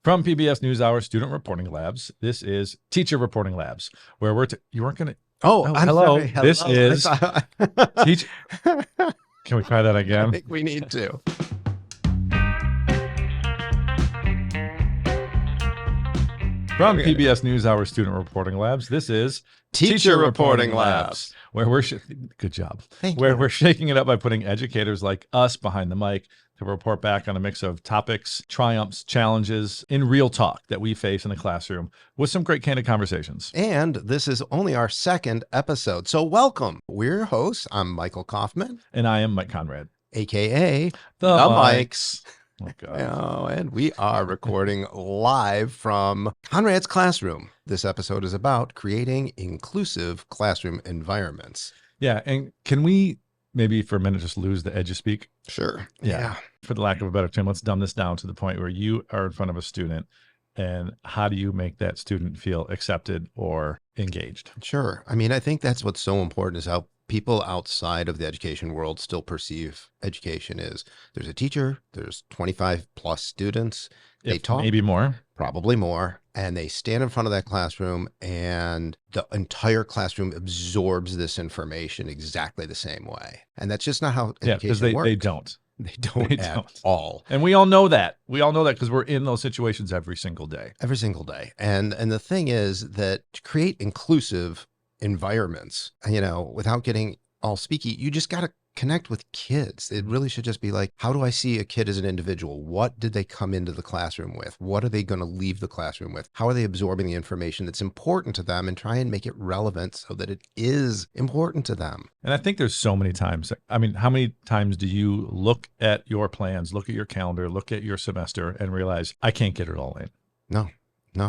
From PBS NewsHour Student Reporting Labs, this is Teacher Reporting Labs, where you weren't going to. Oh, I'm hello. sorry. This Hello. is Teach. Can we try that I again? think we need to. From PBS NewsHour Student Reporting Labs, this is Teacher Reporting Labs, where good job. Thank where you. We're shaking it up by putting educators like us behind the mic to report back on a mix of topics, triumphs, challenges in real talk that we face in the classroom with some great candid conversations. And this is only our second episode, so welcome. We're your hosts. I'm Michael Kaufman. And I am Mike Conrad. AKA The Mikes. Oh, God. And we are recording live from Conrad's classroom. This episode is about creating inclusive classroom environments. Yeah, and can we maybe for a minute just lose the edge of speak? Sure. Yeah. For the lack of a better term, let's dumb this down to the point where you are in front of a student and how do you make that student feel accepted or engaged? Sure. I mean, I think that's what's so important is how people outside of the education world still perceive education is. There's a teacher, there's 25 plus students. They talk, maybe more, probably more, and they stand in front of that classroom and the entire classroom absorbs this information exactly the same way. And that's just not how education works. They don't. They don't at all. And we all know that. We all know that because we're in those situations every single day. Every single day. And the thing is that to create inclusive environments, without getting all speaky, you just got to connect with kids. It really should just be like, how do I see a kid as an individual? What did they come into the classroom with? What are they going to leave the classroom with? How are they absorbing the information that's important to them and try and make it relevant so that it is important to them? And I think there's so many times. I mean, how many times do you look at your plans, look at your calendar, look at your semester and realize I can't get it all in? No,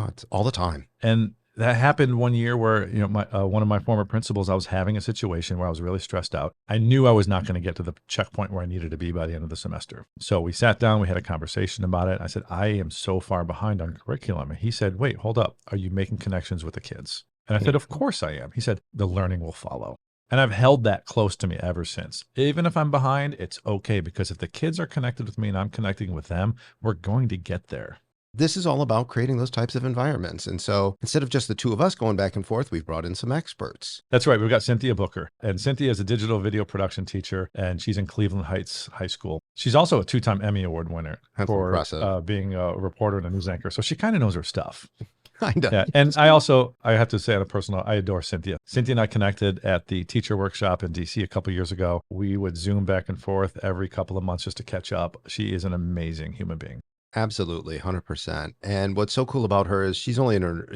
it's all the time. And that happened one year where, one of my former principals, I was having a situation where I was really stressed out. I knew I was not going to get to the checkpoint where I needed to be by the end of the semester. So we sat down, we had a conversation about it. I said, I am so far behind on curriculum. And he said, wait, hold up. Are you making connections with the kids? And I said, of course I am. He said, the learning will follow. And I've held that close to me ever since. Even if I'm behind, it's okay, because if the kids are connected with me and I'm connecting with them, we're going to get there. This is all about creating those types of environments. And so instead of just the two of us going back and forth, we've brought in some experts. That's right. We've got Cynthia Booker. And Cynthia is a digital video production teacher, and she's in Cleveland Heights High School. She's also a 2-time Emmy Award winner for being a reporter and a news anchor. So she kind of knows her stuff. Kind of. Yeah. And I have to say on a personal, I adore Cynthia. Cynthia and I connected at the teacher workshop in DC a couple of years ago. We would Zoom back and forth every couple of months just to catch up. She is an amazing human being. Absolutely, 100%. And what's so cool about her is she's only in her,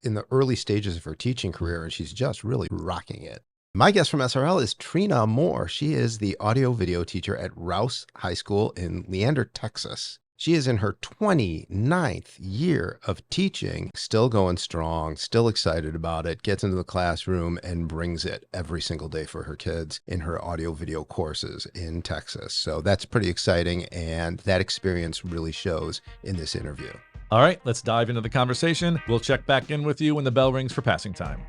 in the early stages of her teaching career, and she's just really rocking it. My guest from SRL is Trina Moore. She is the audio video teacher at Rouse High School in Leander, Texas. She is in her 29th year of teaching, still going strong, still excited about it, gets into the classroom and brings it every single day for her kids in her audio video courses in Texas. So that's pretty exciting. And that experience really shows in this interview. All right, let's dive into the conversation. We'll check back in with you when the bell rings for passing time.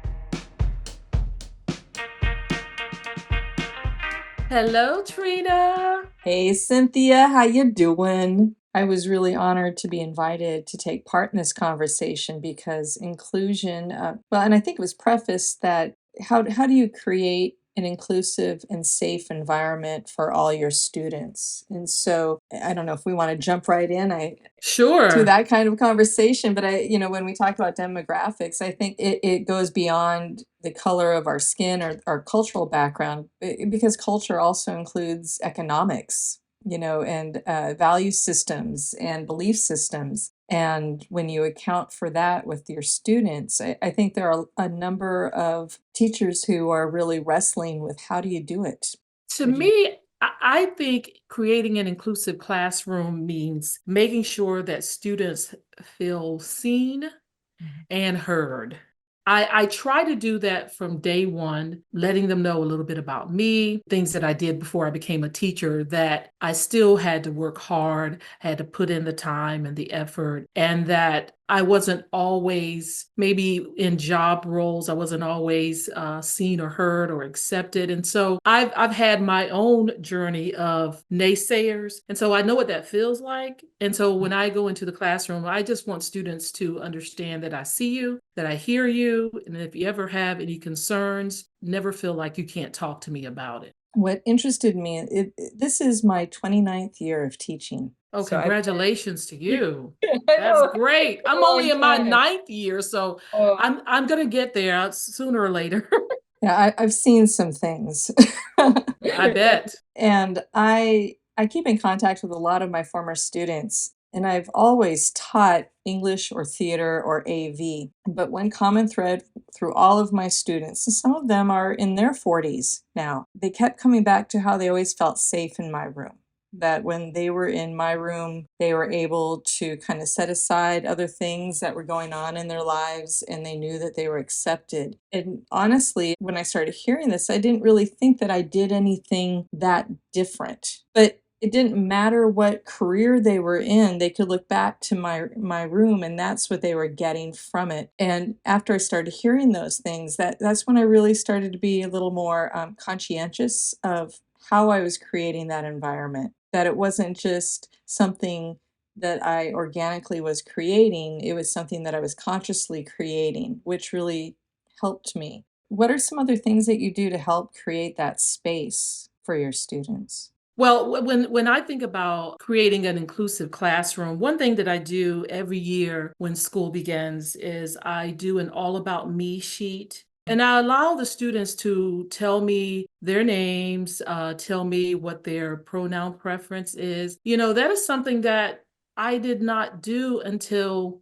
Hello, Trina. Hey, Cynthia. How you doing? I was really honored to be invited to take part in this conversation because inclusion, and I think it was prefaced that how do you create an inclusive and safe environment for all your students? And so I don't know if we want to jump right in. Sure. To that kind of conversation, but when we talk about demographics, I think it goes beyond the color of our skin or our cultural background, because culture also includes economics, and value systems and belief systems. And when you account for that with your students, I think there are a number of teachers who are really wrestling with how do you do it? To me, I think creating an inclusive classroom means making sure that students feel seen and heard. I try to do that from day one, letting them know a little bit about me, things that I did before I became a teacher, that I still had to work hard, had to put in the time and the effort, and that I wasn't always, maybe in job roles, I wasn't always seen or heard or accepted. And so I've had my own journey of naysayers. And so I know what that feels like. And so when I go into the classroom, I just want students to understand that I see you, that I hear you. And if you ever have any concerns, never feel like you can't talk to me about it. What interested me, this is my 29th year of teaching. Oh, So I've congratulations to you. I That's know, great. it's a I'm only long in my time. ninth year, so Oh. I'm gonna get there sooner or later. Yeah, I've seen some things. I bet. And I keep in contact with a lot of my former students, and I've always taught English or theater or AV. But one common thread through all of my students, and some of them are in their 40s now, they kept coming back to how they always felt safe in my room. That when they were in my room, they were able to kind of set aside other things that were going on in their lives and they knew that they were accepted. And honestly, when I started hearing this, I didn't really think that I did anything that different. But it didn't matter what career they were in, they could look back to my room and that's what they were getting from it. And after I started hearing those things, that's when I really started to be a little more conscientious of how I was creating that environment. That it wasn't just something that I organically was creating, it was something that I was consciously creating, which really helped me. What are some other things that you do to help create that space for your students? Well, when I think about creating an inclusive classroom, one thing that I do every year when school begins is I do an all about me sheet. And I allow the students to tell me their names, tell me what their pronoun preference is. That is something that I did not do until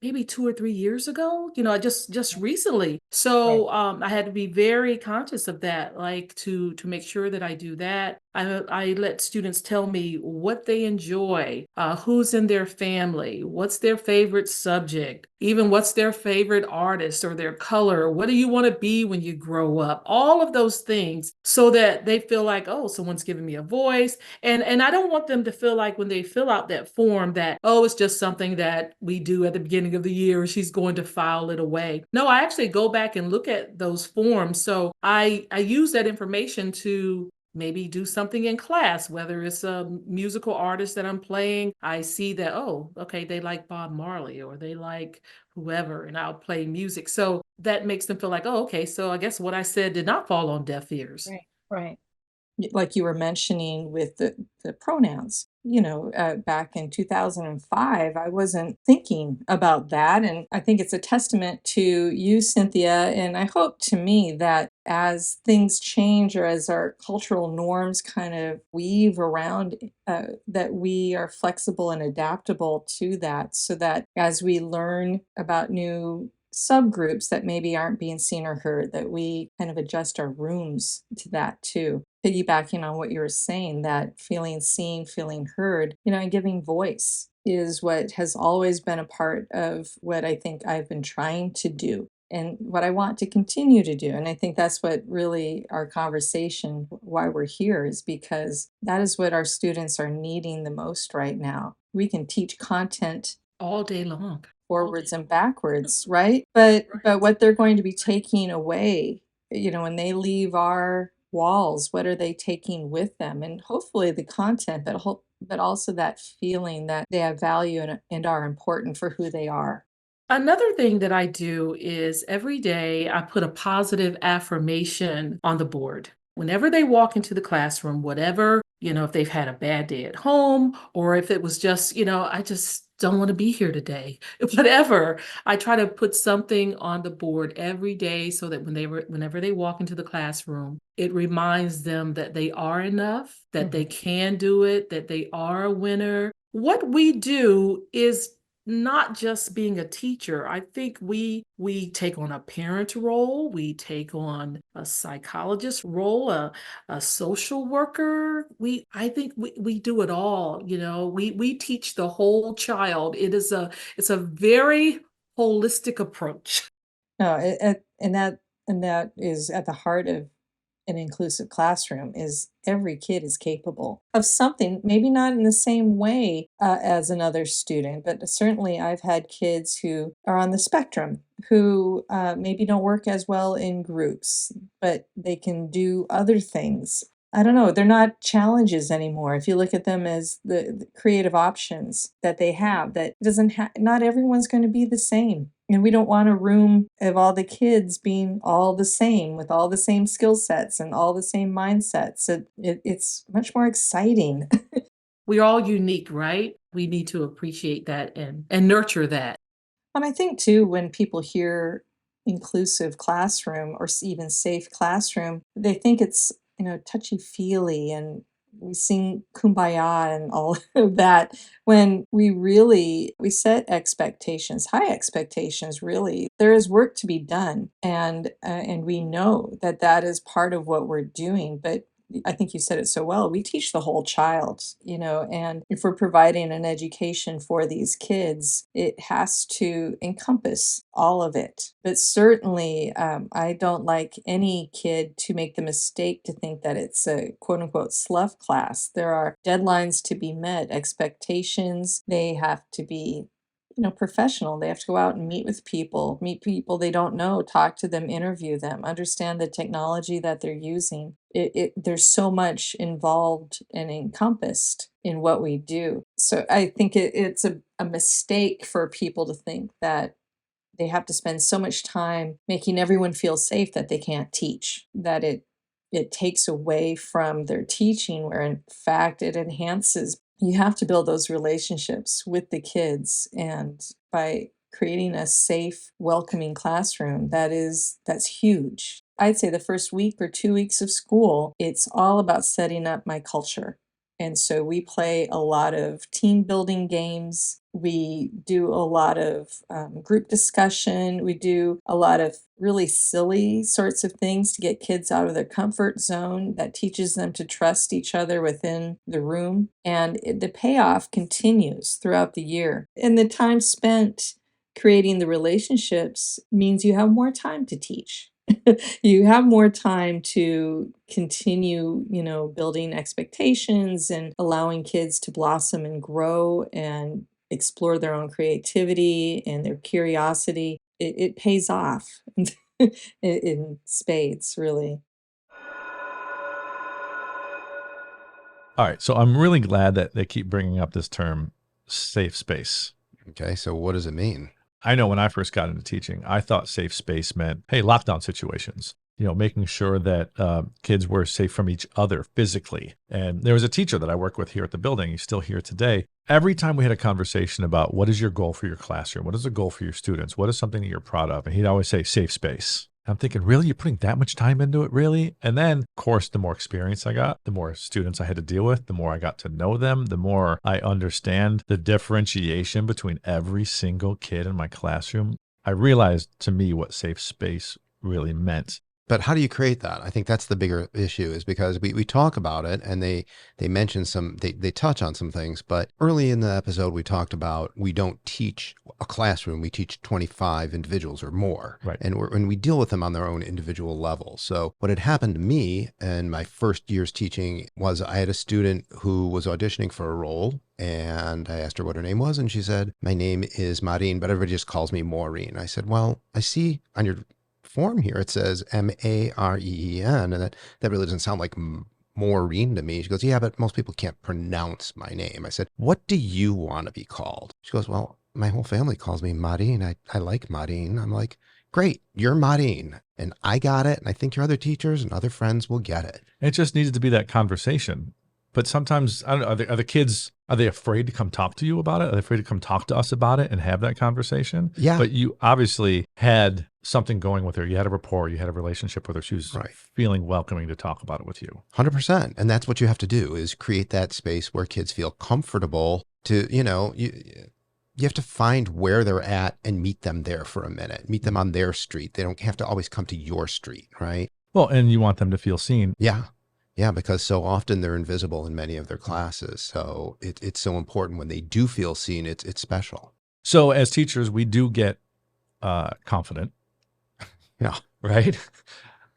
maybe 2 or 3 years ago, just recently. So I had to be very conscious of that, like to make sure that I do that. I let students tell me what they enjoy, who's in their family, what's their favorite subject, even what's their favorite artist or their color. What do you want to be when you grow up? All of those things so that they feel like, oh, someone's giving me a voice. And I don't want them to feel like when they fill out that form that, oh, it's just something that we do at the beginning of the year, she's going to file it away. No, I actually go back and look at those forms. So I use that information to maybe do something in class, whether it's a musical artist that I'm playing. I see that, oh, okay, they like Bob Marley or they like whoever, and I'll play music. So that makes them feel like, oh, okay, so I guess what I said did not fall on deaf ears. Right. Like you were mentioning with the pronouns, back in 2005, I wasn't thinking about that. And I think it's a testament to you, Cynthia. And I hope to me that as things change or as our cultural norms kind of weave around, that we are flexible and adaptable to that so that as we learn about new subgroups that maybe aren't being seen or heard, that we kind of adjust our rooms to that too. Piggybacking on what you were saying, that feeling seen, feeling heard, and giving voice is what has always been a part of what I think I've been trying to do and what I want to continue to do. And I think that's what really our conversation, why we're here, is because that is what our students are needing the most right now. We can teach content All day long. forwards and backwards, right? But what they're going to be taking away, when they leave our walls, what are they taking with them? And hopefully the content, but also that feeling that they have value and are important for who they are. Another thing that I do is every day I put a positive affirmation on the board. Whenever they walk into the classroom, whatever, if they've had a bad day at home or if it was just, I just don't want to be here today, whatever, I try to put something on the board every day so that whenever they walk into the classroom, it reminds them that they are enough, that they can do it, that they are a winner. What we do is not just being a teacher. I think we take on a parent role, we take on a psychologist role, a social worker. I think we do it all. We teach the whole child. It's a very holistic approach. No, and that is at the heart of an inclusive classroom is every kid is capable of something, maybe not in the same way as another student, but certainly I've had kids who are on the spectrum who maybe don't work as well in groups, but they can do other things. I don't know, they're not challenges anymore. If you look at them as the creative options that they have, that doesn't not everyone's going to be the same. And we don't want a room of all the kids being all the same with all the same skill sets and all the same mindsets. It's much more exciting. We're all unique, right? We need to appreciate that and nurture that. And I think too, when people hear inclusive classroom or even safe classroom, they think it's, touchy feely and we sing kumbaya and all of that when we set expectations, high expectations really. There is work to be done and we know that that is part of what we're doing, but I think you said it so well. We teach the whole child, and if we're providing an education for these kids, it has to encompass all of it. But certainly, I don't like any kid to make the mistake to think that it's a quote unquote slough class. There are deadlines to be met, expectations. They have to be professional. They have to go out and meet people they don't know, talk to them, interview them, understand the technology that they're using. There's so much involved and encompassed in what we do. So I think it's a mistake for people to think that they have to spend so much time making everyone feel safe that they can't teach, that it takes away from their teaching, where in fact it enhances. You have to build those relationships with the kids, and by creating a safe, welcoming classroom, that's huge. I'd say the first week or 2 weeks of school, it's all about setting up my culture. And so we play a lot of team building games. We do a lot of group discussion. We do a lot of really silly sorts of things to get kids out of their comfort zone that teaches them to trust each other within the room. And the payoff continues throughout the year. And the time spent creating the relationships means you have more time to teach. You have more time to continue, building expectations and allowing kids to blossom and grow and explore their own creativity and their curiosity. It pays off in spades, really. All right. So I'm really glad that they keep bringing up this term safe space. Okay, so what does it mean? I know when I first got into teaching, I thought safe space meant, hey, lockdown situations, making sure that kids were safe from each other physically. And there was a teacher that I work with here at the building. He's still here today. Every time we had a conversation about what is your goal for your classroom? What is the goal for your students? What is something that you're proud of? And he'd always say safe space. I'm thinking, really? You're putting that much time into it, really? And then, of course, the more experience I got, the more students I had to deal with, the more I got to know them, the more I understand the differentiation between every single kid in my classroom. I realized to me what safe space really meant. But how do you create that? I think that's the bigger issue, is because we talk about it and they mention they touch on some things, but early in the episode we talked about we don't teach a classroom, we teach 25 individuals or more. Right. And we deal with them on their own individual level. So what had happened to me in my first year's teaching was I had a student who was auditioning for a role, and I asked her what her name was, and she said, "My name is Maureen, but everybody just calls me Maureen." I said, "Well, I see on your form here it says Mareen, and that really doesn't sound like Maureen to me." She goes, "Yeah, but most people can't pronounce my name." I said, "What do you want to be called?" She goes, "Well, my whole family calls me Maureen. I like Maureen." I'm like, "Great, you're Maureen, and I got it, and I think your other teachers and other friends will get it." It just needed to be that conversation. But sometimes, I don't know, are the kids, are they afraid to come talk to you about it? Are they afraid to come talk to us about it and have that conversation? Yeah. But you obviously had something going with her. You had a rapport. You had a relationship with her. She was Right. feeling welcoming to talk about it with you. 100%. And that's what you have to do, is create that space where kids feel comfortable to, you have to find where they're at and meet them there for a minute, meet them on their street. They don't have to always come to your street, right? Well, and you want them to feel seen. Yeah. Yeah, because so often they're invisible in many of their classes. So it's so important when they do feel seen. It's special. So as teachers, we do get confident. Yeah. Right.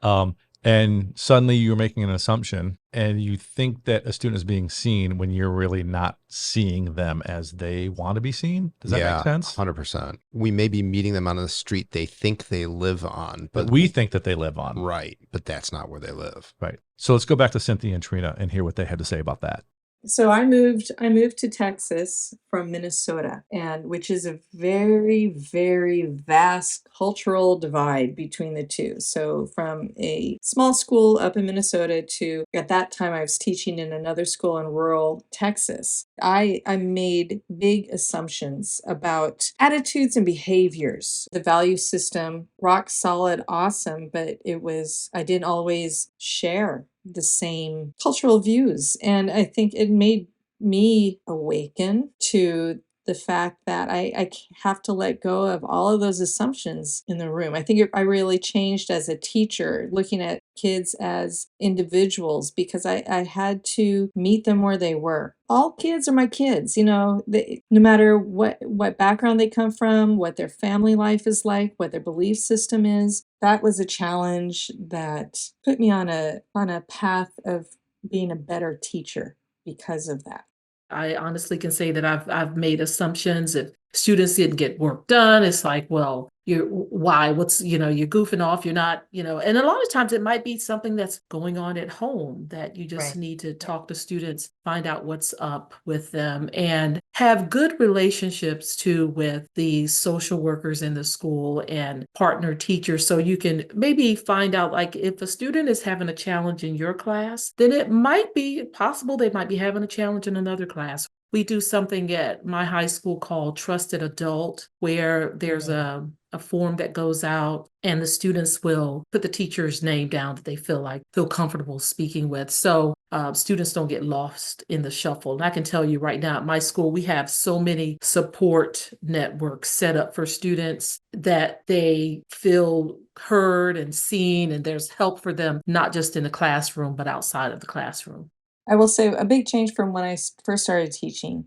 And And suddenly you're making an assumption and you think that a student is being seen when you're really not seeing them as they want to be seen. Does that make sense? 100%. We may be meeting them on the street they think they live on, That but we think that they live on. right, but that's not where they live. Right. So let's go back to Cynthia and Trina and hear what they had to say about that. So I moved to Texas from Minnesota, and which is a very, very vast cultural divide between the two. So from a small school up in Minnesota to, at that time I was teaching in another school in rural Texas. I made big assumptions about attitudes and behaviors. The value system, rock solid, awesome, but I didn't always share the same cultural views. And I think it made me awaken to the fact that I have to let go of all of those assumptions in the room. I think I really changed as a teacher, looking at kids as individuals, because I had to meet them where they were. All kids are my kids, no matter what background they come from, what their family life is like, what their belief system is. That was a challenge that put me on a path of being a better teacher because of that. I honestly can say that I've made assumptions. If students didn't get work done, it's like, well, why? What's, you're goofing off. You're not, and a lot of times it might be something that's going on at home that you just Right. need to talk to students, find out what's up with them, and have good relationships too with the social workers in the school and partner teachers. So you can maybe find out, like, if a student is having a challenge in your class, then it might be possible they might be having a challenge in another class. We do something at my high school called Trusted Adult, where there's a form that goes out and the students will put the teacher's name down that they feel comfortable speaking with. So students don't get lost in the shuffle. And I can tell you right now at my school, we have so many support networks set up for students that they feel heard and seen, and there's help for them, not just in the classroom, but outside of the classroom. I will say a big change from when I first started teaching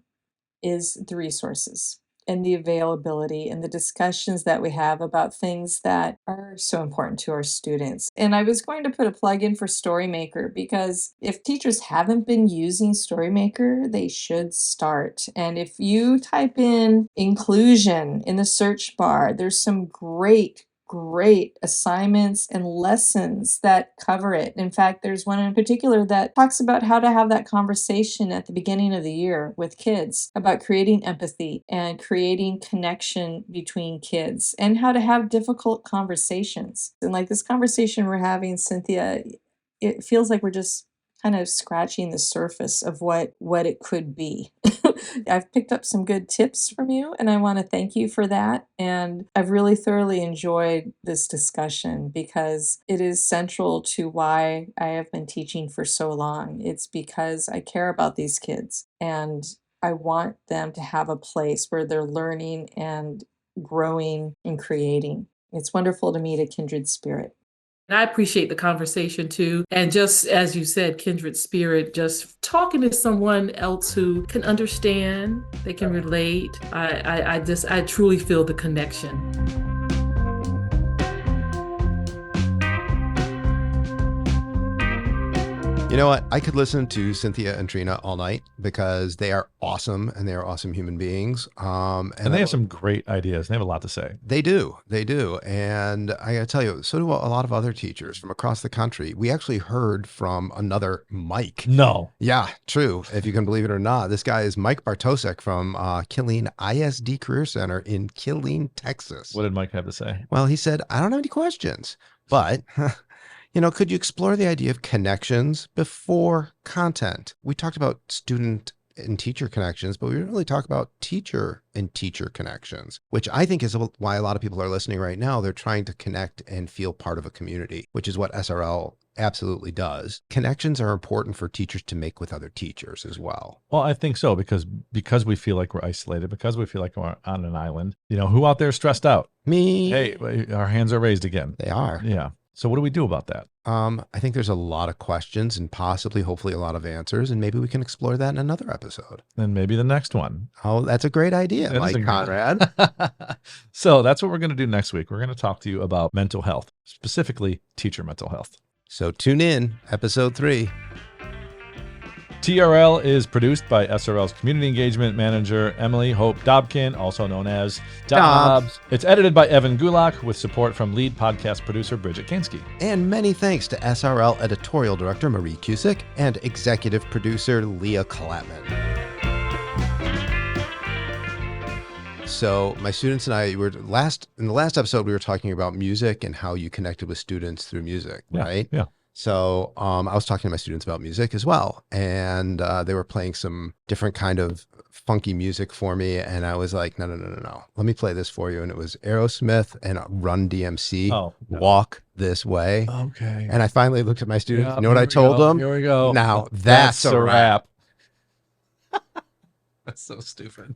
is the resources and the availability and the discussions that we have about things that are so important to our students. And I was going to put a plug in for StoryMaker, because if teachers haven't been using StoryMaker, they should start. And if you type in inclusion in the search bar, there's some great assignments and lessons that cover it. In fact, there's one in particular that talks about how to have that conversation at the beginning of the year with kids about creating empathy and creating connection between kids, and how to have difficult conversations. And like this conversation we're having, Cynthia, it feels like we're just kind of scratching the surface of what it could be. I've picked up some good tips from you, and I want to thank you for that. And I've really thoroughly enjoyed this discussion because it is central to why I have been teaching for so long. It's because I care about these kids, and I want them to have a place where they're learning and growing and creating. It's wonderful to meet a kindred spirit. And I appreciate the conversation too. And just as you said, kindred spirit, just talking to someone else who can understand, they can relate. I truly feel the connection. You know what? I could listen to Cynthia and Trina all night because they are awesome and they are awesome human beings. And they have some great ideas. They have a lot to say. They do. They do. And I got to tell you, so do a lot of other teachers from across the country. We actually heard from another Mike. No. Yeah, true. If you can believe it or not. This guy is Mike Bartosek from Killeen ISD Career Center in Killeen, Texas. What did Mike have to say? Well, he said, I don't have any questions, but could you explore the idea of connections before content? We talked about student and teacher connections, but we didn't really talk about teacher and teacher connections, which I think is why a lot of people are listening right now. They're trying to connect and feel part of a community, which is what SRL absolutely does. Connections are important for teachers to make with other teachers as well. Well, I think so, because we feel like we're isolated, because we feel like we're on an island. Who out there is stressed out? Me. Hey, our hands are raised again. They are. Yeah. So what do we do about that? I think there's a lot of questions and hopefully a lot of answers, and maybe we can explore that in another episode. And maybe the next one. Oh, that's a great idea, Mike Conrad. So that's what we're going to do next week. We're going to talk to you about mental health, specifically teacher mental health. So tune in, episode 3. TRL is produced by SRL's Community Engagement Manager, Emily Hope Dobkin, also known as Dobbs. It's edited by Evan Gulak with support from lead podcast producer Bridget Kansky. And many thanks to SRL Editorial Director Marie Cusick and Executive Producer Leah Klattman. So my students and I in the last episode, we were talking about music and how you connected with students through music, right? Yeah. So I was talking to my students about music as well. And they were playing some different kind of funky music for me. And I was like, no. Let me play this for you. And it was Aerosmith and Run DMC, Walk This Way. Okay. And I finally looked at my students. You know what I told them? Here we go. Now that's a wrap. That's so stupid.